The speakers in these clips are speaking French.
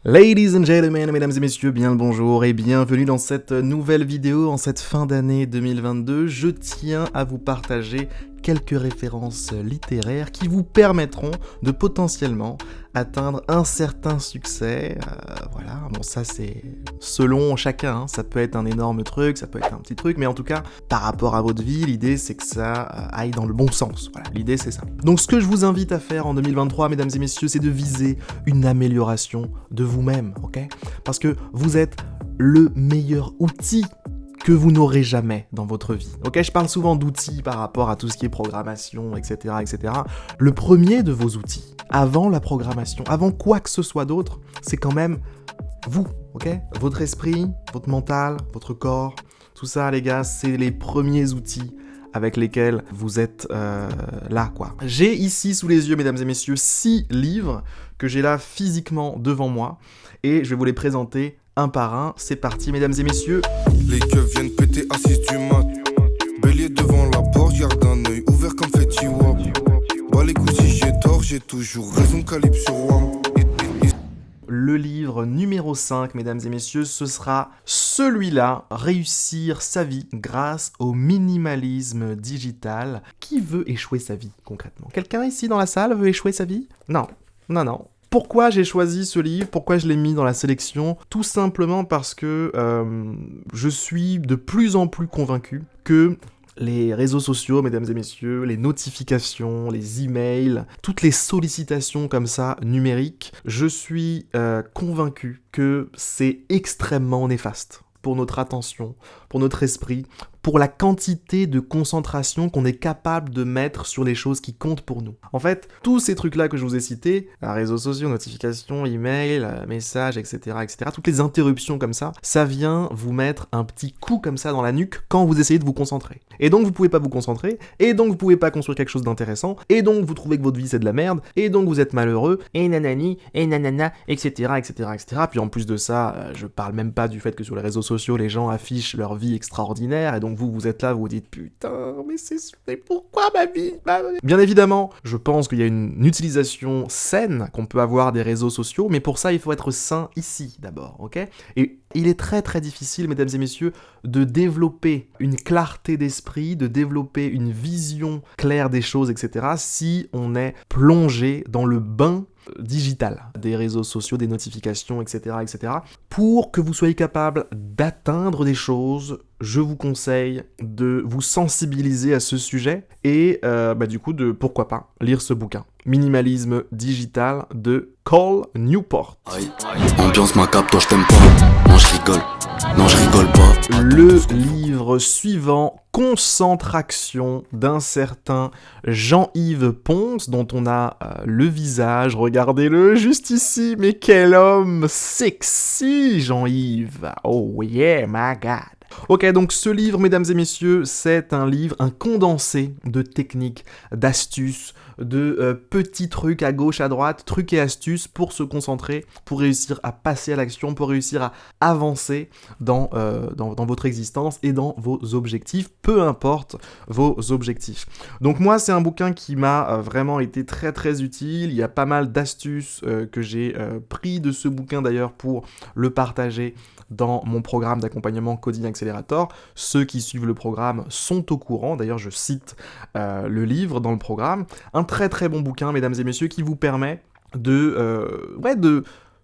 Ladies and gentlemen, mesdames et messieurs, bien le bonjour et bienvenue dans cette nouvelle vidéo en cette fin d'année 2022. Je tiens à vous partager quelques références littéraires qui vous permettront de potentiellement atteindre un certain succès. Voilà, bon ça c'est selon chacun, hein. Ça peut être un énorme truc, ça peut être un petit truc, mais en tout cas, par rapport à votre vie, l'idée c'est que ça aille dans le bon sens. Voilà, l'idée c'est ça. Donc ce que je vous invite à faire en 2023, mesdames et messieurs, c'est de viser une amélioration de vous-même, ok ? Parce que vous êtes le meilleur outil que vous n'aurez jamais dans votre vie. Ok, je parle souvent d'outils par rapport à tout ce qui est programmation, etc., etc. Le premier de vos outils, avant la programmation, avant quoi que ce soit d'autre, c'est quand même vous, ok ? Votre esprit, votre mental, votre corps, tout ça, les gars, c'est les premiers outils avec lesquels vous êtes là, quoi. J'ai ici sous les yeux, mesdames et messieurs, 6 livres que j'ai là physiquement devant moi, et je vais vous les présenter un par un. C'est parti, mesdames et messieurs. Les keufs viennent péter à 6 du mat. Bélier devant la porte, garde un œil ouvert comme Fetty Wap. Bah les coups si j'ai tort, j'ai toujours raison, calibre sur WAM. Le livre numéro 5, mesdames et messieurs, ce sera celui-là, Réussir sa vie grâce au minimalisme digital. Qui veut échouer sa vie, concrètement ? Quelqu'un ici dans la salle veut échouer sa vie ? Non. Pourquoi j'ai choisi ce livre ? Pourquoi je l'ai mis dans la sélection ? Tout simplement parce que je suis de plus en plus convaincu que les réseaux sociaux, mesdames et messieurs, les notifications, les emails, toutes les sollicitations comme ça, numériques, je suis convaincu que c'est extrêmement néfaste pour notre attention, pour notre esprit, pour la quantité de concentration qu'on est capable de mettre sur les choses qui comptent pour nous. En fait, tous ces trucs-là que je vous ai cités, réseaux sociaux, notifications, emails, messages, etc., etc., toutes les interruptions comme ça vient vous mettre un petit coup comme ça dans la nuque quand vous essayez de vous concentrer. Et donc vous pouvez pas vous concentrer, et donc vous pouvez pas construire quelque chose d'intéressant, et donc vous trouvez que votre vie c'est de la merde, et donc vous êtes malheureux, et nanani, et nanana, etc., etc., etc. Puis en plus de ça, je parle même pas du fait que sur les réseaux sociaux, les gens affichent leur vie extraordinaire, et donc vous êtes là, vous vous dites putain, mais pourquoi ma vie ? Bien évidemment, je pense qu'il y a une utilisation saine qu'on peut avoir des réseaux sociaux, mais pour ça, il faut être sain ici d'abord, ok ? Et il est très très difficile, mesdames et messieurs, de développer une clarté d'esprit, de développer une vision claire des choses, etc., si on est plongé dans le bain digital, des réseaux sociaux, des notifications, etc., etc. Pour que vous soyez capable d'atteindre des choses, je vous conseille de vous sensibiliser à ce sujet et du coup de, pourquoi pas, lire ce bouquin. Minimalisme digital de Cal Newport. Ambiance macabre, toi je t'aime pas. Non je rigole pas. Le livre suivant, Concentration, d'un certain Jean-Yves Ponce, dont on a le visage, regardez-le juste ici, mais quel homme sexy, Jean-Yves. Oh yeah, my god. Ok, donc ce livre, mesdames et messieurs, c'est un livre, un condensé de techniques, d'astuces, de petits trucs à gauche, à droite, trucs et astuces pour se concentrer, pour réussir à passer à l'action, pour réussir à avancer dans votre existence et dans vos objectifs, peu importe vos objectifs. Donc moi, c'est un bouquin qui m'a vraiment été très très utile. Il y a pas mal d'astuces que j'ai pris de ce bouquin d'ailleurs pour le partager dans mon programme d'accompagnement Coding Accelerator. Ceux qui suivent le programme sont au courant, d'ailleurs je cite le livre dans le programme. Un très très bon bouquin, mesdames et messieurs, qui vous permet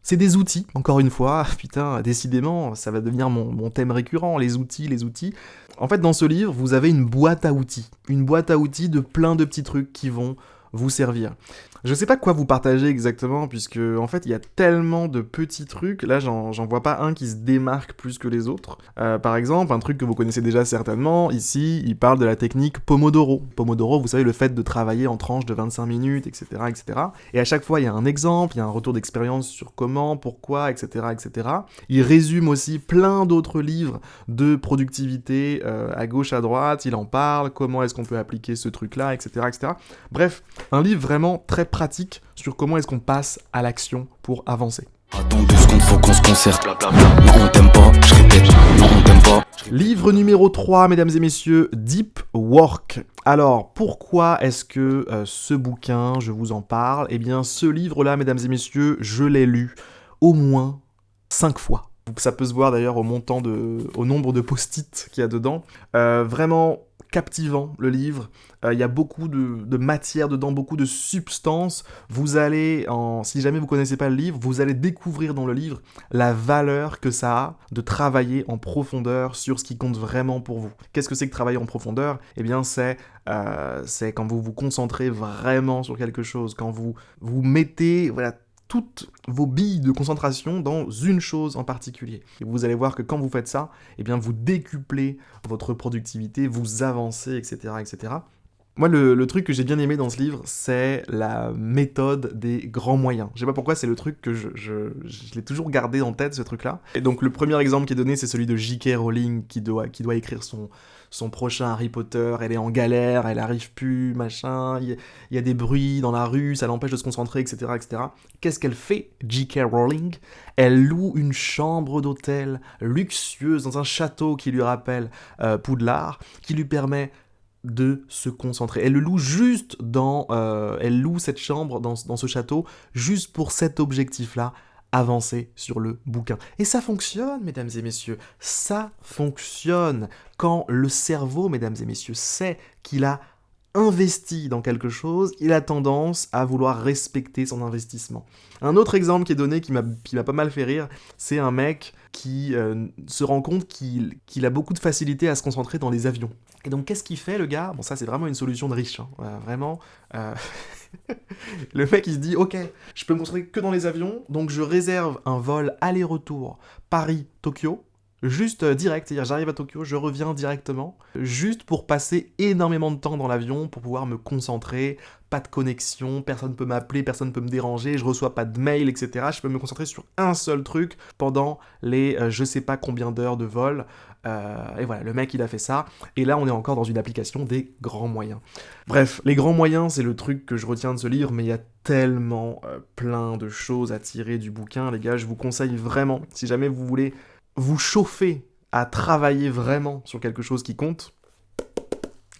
c'est des outils, encore une fois, putain, décidément, ça va devenir mon thème récurrent, les outils. En fait, dans ce livre, vous avez une boîte à outils de plein de petits trucs qui vont vous servir. Je sais pas quoi vous partager exactement, puisque en fait il y a tellement de petits trucs, là j'en vois pas un qui se démarque plus que les autres. Par exemple, un truc que vous connaissez déjà certainement, ici il parle de la technique Pomodoro. Pomodoro, vous savez, le fait de travailler en tranches de 25 minutes, etc., etc. Et à chaque fois il y a un exemple, il y a un retour d'expérience sur comment, pourquoi, etc., etc. Il résume aussi plein d'autres livres de productivité à gauche, à droite, il en parle, comment est-ce qu'on peut appliquer ce truc-là, etc., etc. Bref, un livre vraiment très pratique sur comment est-ce qu'on passe à l'action pour avancer. Attends 2 secondes, faut qu'on se concerte. Non on t'aime pas, je répète. Non on t'aime pas. Livre numéro 3, mesdames et messieurs, Deep Work. Alors, pourquoi est-ce que ce bouquin, je vous en parle ? Eh bien, ce livre-là, mesdames et messieurs, je l'ai lu au moins 5 fois. Ça peut se voir d'ailleurs au nombre de post-it qu'il y a dedans. Vraiment captivant le livre. Il y a beaucoup de matière dedans, beaucoup de substance. Si jamais vous connaissez pas le livre, vous allez découvrir dans le livre la valeur que ça a de travailler en profondeur sur ce qui compte vraiment pour vous. Qu'est-ce que c'est que travailler en profondeur ? Eh bien, c'est quand vous vous concentrez vraiment sur quelque chose, quand vous mettez toutes vos billes de concentration dans une chose en particulier. Et vous allez voir que quand vous faites ça, eh bien vous décuplez votre productivité, vous avancez, etc. etc. Moi, le truc que j'ai bien aimé dans ce livre, c'est la méthode des grands moyens. Je sais pas pourquoi, c'est le truc que je l'ai toujours gardé en tête, ce truc-là. Et donc, le premier exemple qui est donné, c'est celui de J.K. Rowling, qui doit écrire son prochain Harry Potter. Elle est en galère, elle arrive plus, machin, il y a des bruits dans la rue, ça l'empêche de se concentrer, etc., etc. Qu'est-ce qu'elle fait, J.K. Rowling ? Elle loue une chambre d'hôtel luxueuse dans un château qui lui rappelle Poudlard, qui lui permet de se concentrer. Elle le loue elle loue cette chambre dans ce château juste pour cet objectif-là, avancer sur le bouquin. Et ça fonctionne, mesdames et messieurs, ça fonctionne. Quand le cerveau, mesdames et messieurs, sait qu'il a investi dans quelque chose, il a tendance à vouloir respecter son investissement. Un autre exemple qui est donné, qui m'a pas mal fait rire, c'est un mec qui se rend compte qu'il a beaucoup de facilité à se concentrer dans les avions. Et donc, qu'est-ce qu'il fait, le gars ? Bon, ça, c'est vraiment une solution de riche, hein. Vraiment. Le mec, il se dit, ok, je peux me concentrer que dans les avions, donc je réserve un vol aller-retour Paris-Tokyo, juste direct, c'est-à-dire j'arrive à Tokyo, je reviens directement, juste pour passer énormément de temps dans l'avion, pour pouvoir me concentrer, pas de connexion, personne ne peut m'appeler, personne ne peut me déranger, je reçois pas de mail, etc. Je peux me concentrer sur un seul truc pendant les je sais pas combien d'heures de vol. Et voilà, le mec il a fait ça, et là on est encore dans une application des grands moyens. Bref, les grands moyens, c'est le truc que je retiens de ce livre, mais il y a tellement plein de choses à tirer du bouquin, les gars, je vous conseille vraiment, si jamais vous voulez vous chauffer à travailler vraiment sur quelque chose qui compte,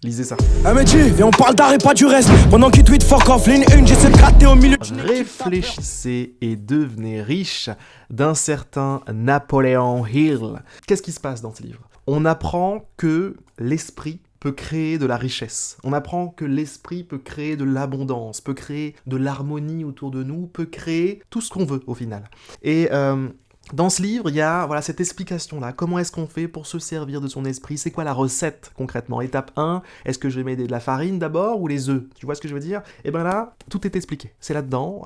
lisez ça. viens on parle d'art et pas du reste. Pendant qu'il tweet fuck off, ligne 1, j'essaie de gratter au milieu. Réfléchissez et devenez riche d'un certain Napoleon Hill. Qu'est-ce qui se passe dans ce livre ? On apprend que l'esprit peut créer de la richesse. On apprend que l'esprit peut créer de l'abondance, peut créer de l'harmonie autour de nous, peut créer tout ce qu'on veut au final. Et dans ce livre, il y a cette explication-là. Comment est-ce qu'on fait pour se servir de son esprit ? C'est quoi la recette, concrètement ? Étape 1, est-ce que je vais mettre de la farine d'abord ou les œufs ? Tu vois ce que je veux dire ? Et bien là, tout est expliqué. C'est là-dedans.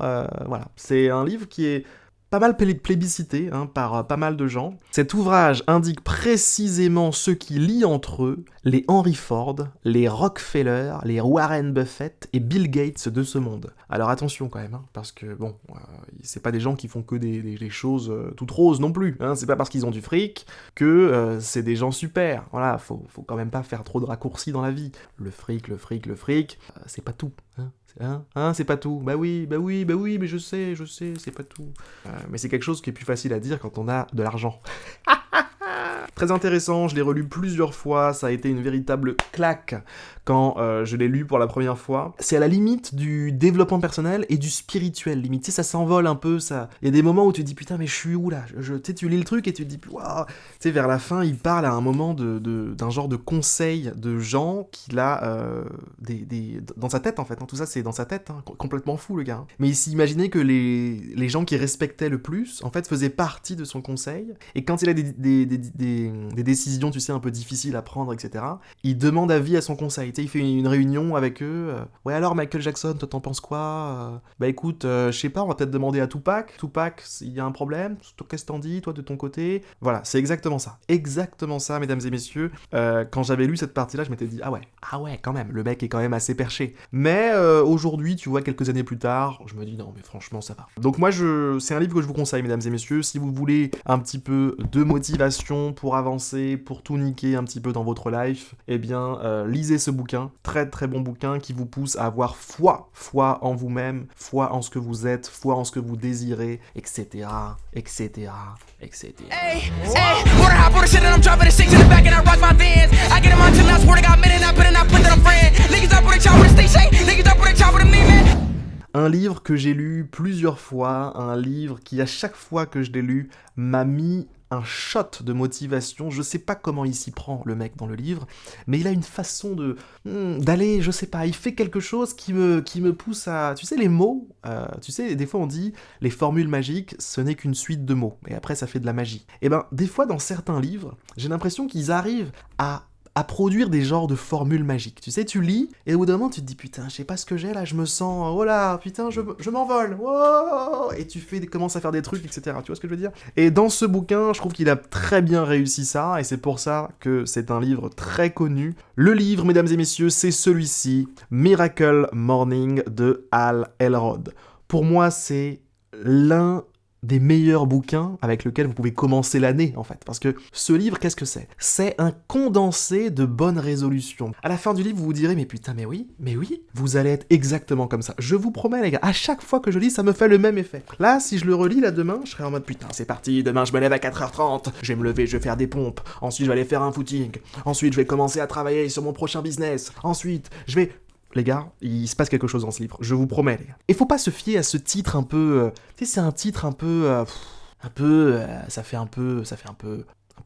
C'est un livre qui est pas mal plébiscité par pas mal de gens. Cet ouvrage indique précisément ce qui lie entre eux les Henry Ford, les Rockefeller, les Warren Buffett et Bill Gates de ce monde. Alors attention quand même, parce que c'est pas des gens qui font que des choses toutes roses non plus. C'est pas parce qu'ils ont du fric que c'est des gens super. Voilà, faut quand même pas faire trop de raccourcis dans la vie. Le fric, c'est pas tout. C'est pas tout. Bah oui, mais je sais, c'est pas tout. Mais c'est quelque chose qui est plus facile à dire quand on a de l'argent. Très intéressant, je l'ai relu plusieurs fois, ça a été une véritable claque quand je l'ai lu pour la première fois. C'est à la limite du développement personnel et du spirituel, limite. Tu sais, ça s'envole un peu, ça. Il y a des moments où tu te dis, putain, mais je suis où là ? Tu sais, tu lis le truc et tu te dis, waouh. Tu sais, vers la fin, il parle à un moment d'un genre de conseil de gens qu'il a dans sa tête, en fait. Tout ça, c'est dans sa tête, complètement fou, le gars. Mais il s'imaginait que les gens qui respectaient le plus, en fait, faisaient partie de son conseil. Et quand il a des décisions, tu sais, un peu difficiles à prendre, etc., il demande avis à son conseil. Tu sais, il fait une réunion avec eux. Ouais, alors, Michael Jackson, toi, t'en penses quoi ? Bah écoute, je sais pas, on va peut-être demander à Tupac. Tupac, il y a un problème ? Qu'est-ce que t'en dis, toi, de ton côté ? Voilà, c'est exactement ça. Exactement ça, mesdames et messieurs. Quand j'avais lu cette partie-là, je m'étais dit, ah ouais, quand même, le mec est quand même assez perché. Mais aujourd'hui, tu vois, quelques années plus tard, je me dis, non, mais franchement, ça va. Donc moi, c'est un livre que je vous conseille, mesdames et messieurs. Si vous voulez un petit peu de motivation pour avancer, pour tout niquer un petit peu dans votre life, eh bien, lisez ce bouquin. Très, très bon bouquin qui vous pousse à avoir foi en vous-même, foi en ce que vous êtes, foi en ce que vous désirez, etc., etc., etc. Hey, water hop on the shit and I'm dropping the 6 in the back and I rock my Vans. I get them on till I swear to God, man, and I put that I'm friend. Niggas up with a chop with a stick shake, niggas up with a chop with a knee, man. Un livre que j'ai lu plusieurs fois, un livre qui à chaque fois que je l'ai lu m'a mis un shot de motivation. Je sais pas comment il s'y prend, le mec, dans le livre, mais il a une façon d'aller, je sais pas, il fait quelque chose qui me pousse à... Tu sais, les mots, tu sais, des fois on dit, les formules magiques, ce n'est qu'une suite de mots, et après ça fait de la magie. Et ben, des fois, dans certains livres, j'ai l'impression qu'ils arrivent à produire des genres de formules magiques. Tu sais, tu lis, et au bout d'un moment, tu te dis, putain, je sais pas ce que j'ai là, je me sens, oh là, putain, je m'envole, wow, et tu commences à faire des trucs, etc. Tu vois ce que je veux dire? Et dans ce bouquin, je trouve qu'il a très bien réussi ça, et c'est pour ça que c'est un livre très connu. Le livre, mesdames et messieurs, c'est celui-ci, Miracle Morning de Hal Elrod. Pour moi, c'est l'un des meilleurs bouquins avec lesquels vous pouvez commencer l'année, en fait. Parce que ce livre, qu'est-ce que c'est? C'est un condensé de bonnes résolutions. À la fin du livre, vous vous direz, mais putain, mais oui, vous allez être exactement comme ça. Je vous promets, les gars, à chaque fois que je lis, ça me fait le même effet. Là, si je le relis, là, demain, je serai en mode, putain, c'est parti, demain, je me lève à 4h30, je vais me lever, je vais faire des pompes, ensuite, je vais aller faire un footing, ensuite, je vais commencer à travailler sur mon prochain business, ensuite, je vais... Les gars, il se passe quelque chose dans ce livre, je vous promets, les gars. Et faut pas se fier à ce titre un peu... tu sais, c'est un titre un peu... ça fait un peu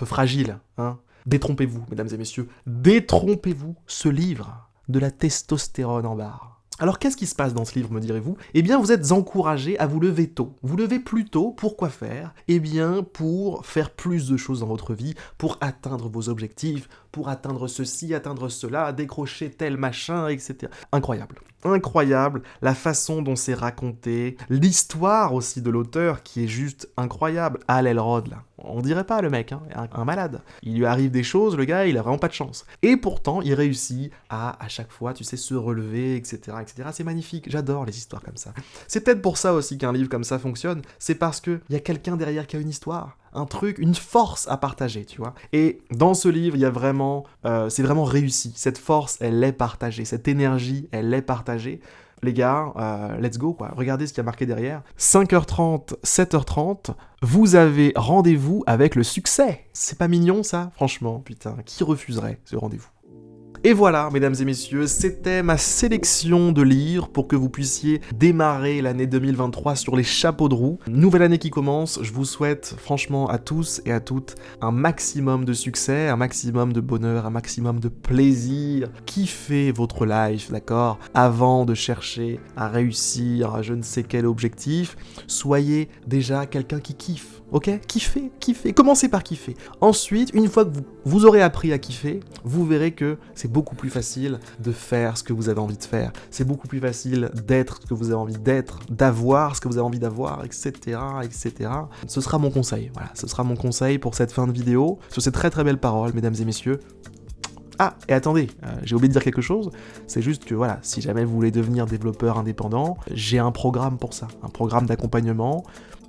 fragile, hein. Détrompez-vous, mesdames et messieurs. Détrompez-vous, ce livre de la testostérone en barre. Alors qu'est-ce qui se passe dans ce livre, me direz-vous? Eh bien, vous êtes encouragé à vous lever tôt. Vous levez plus tôt, pourquoi faire? Eh bien, pour faire plus de choses dans votre vie, pour atteindre vos objectifs, pour atteindre ceci, atteindre cela, décrocher tel machin, etc. Incroyable. Incroyable, la façon dont c'est raconté, l'histoire aussi de l'auteur qui est juste incroyable. Hal Elrod, là, on dirait pas le mec, hein, un malade. Il lui arrive des choses, le gars, il a vraiment pas de chance. Et pourtant, il réussit à chaque fois, tu sais, se relever, etc., etc. C'est magnifique, j'adore les histoires comme ça. C'est peut-être pour ça aussi qu'un livre comme ça fonctionne, c'est parce qu'il y a quelqu'un derrière qui a une histoire, un truc, une force à partager, tu vois. Et dans ce livre, il y a vraiment, c'est vraiment réussi. Cette force, elle est partagée. Cette énergie, elle est partagée. Les gars, let's go, quoi. Regardez ce qu'il y a marqué derrière. 5h30, 7h30, vous avez rendez-vous avec le succès. C'est pas mignon, ça? Franchement, putain, qui refuserait ce rendez-vous? Et voilà, mesdames et messieurs, c'était ma sélection de livres pour que vous puissiez démarrer l'année 2023 sur les chapeaux de roue. Nouvelle année qui commence, je vous souhaite franchement à tous et à toutes un maximum de succès, un maximum de bonheur, un maximum de plaisir. Kiffez votre life, d'accord? Avant de chercher à réussir à je ne sais quel objectif, soyez déjà quelqu'un qui kiffe. Ok? Kiffez. Commencez par kiffer. Ensuite, une fois que vous aurez appris à kiffer, vous verrez que c'est beaucoup plus facile de faire ce que vous avez envie de faire. C'est beaucoup plus facile d'être ce que vous avez envie d'être, d'avoir ce que vous avez envie d'avoir, etc., etc. Ce sera mon conseil. Voilà, ce sera mon conseil pour cette fin de vidéo. Sur ces très très belles paroles, mesdames et messieurs. Ah, et attendez, j'ai oublié de dire quelque chose, c'est juste que voilà, si jamais vous voulez devenir développeur indépendant, j'ai un programme pour ça, un programme d'accompagnement.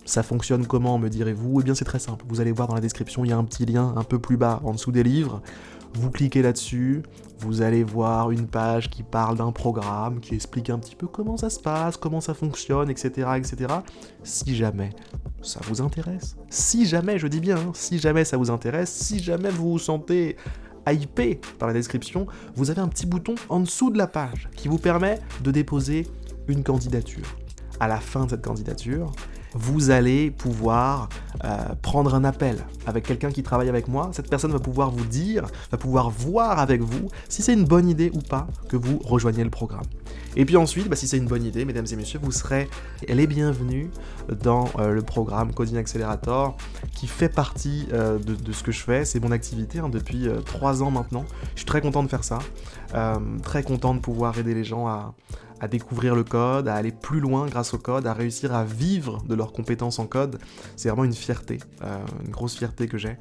Ça fonctionne comment, me direz-vous? Eh bien c'est très simple, vous allez voir dans la description, il y a un petit lien un peu plus bas, en dessous des livres, vous cliquez là-dessus, vous allez voir une page qui parle d'un programme, qui explique un petit peu comment ça se passe, comment ça fonctionne, etc., etc. Si jamais ça vous intéresse, si jamais, je dis bien, hein, si jamais ça vous intéresse, si jamais vous vous sentez hypé par la description, vous avez un petit bouton en dessous de la page qui vous permet de déposer une candidature. À la fin de cette candidature, vous allez pouvoir prendre un appel avec quelqu'un qui travaille avec moi. Cette personne va pouvoir vous dire, va pouvoir voir avec vous si c'est une bonne idée ou pas que vous rejoignez le programme. Et puis ensuite, si c'est une bonne idée, mesdames et messieurs, vous serez les bienvenus dans le programme Coding Accelerator qui fait partie de ce que je fais. C'est mon activité depuis 3 ans maintenant. Je suis très content de faire ça. Très content de pouvoir aider les gens à découvrir le code, à aller plus loin grâce au code, à réussir à vivre de leurs compétences en code. C'est vraiment une fierté, une grosse fierté que j'ai.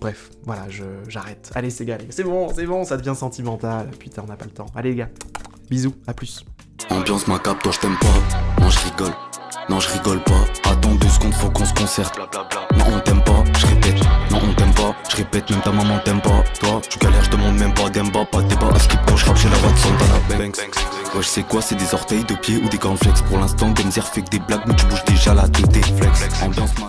Bref, voilà, j'arrête. Allez, c'est gars, c'est bon, ça devient sentimental. Putain, on n'a pas le temps. Allez les gars, bisous, à plus. Ambiance ma cap, toi je t'aime pas. Non je rigole, non je rigole pas. Attends 2 secondes, faut qu'on se concerte. Non on t'aime pas, je répète. Non on t'aime pas, je répète, même ta maman t'aime pas. Toi, tu galères, je demande même pas d'emba. Pas de débat, à ce qui penche, rap, j'ai la voix de Santana Banks. Ouais je sais quoi, c'est des orteils de pied ou des grands flex. Pour l'instant, Benzer fait que des blagues, mais tu bouges déjà la tête. Flex, ambiance ma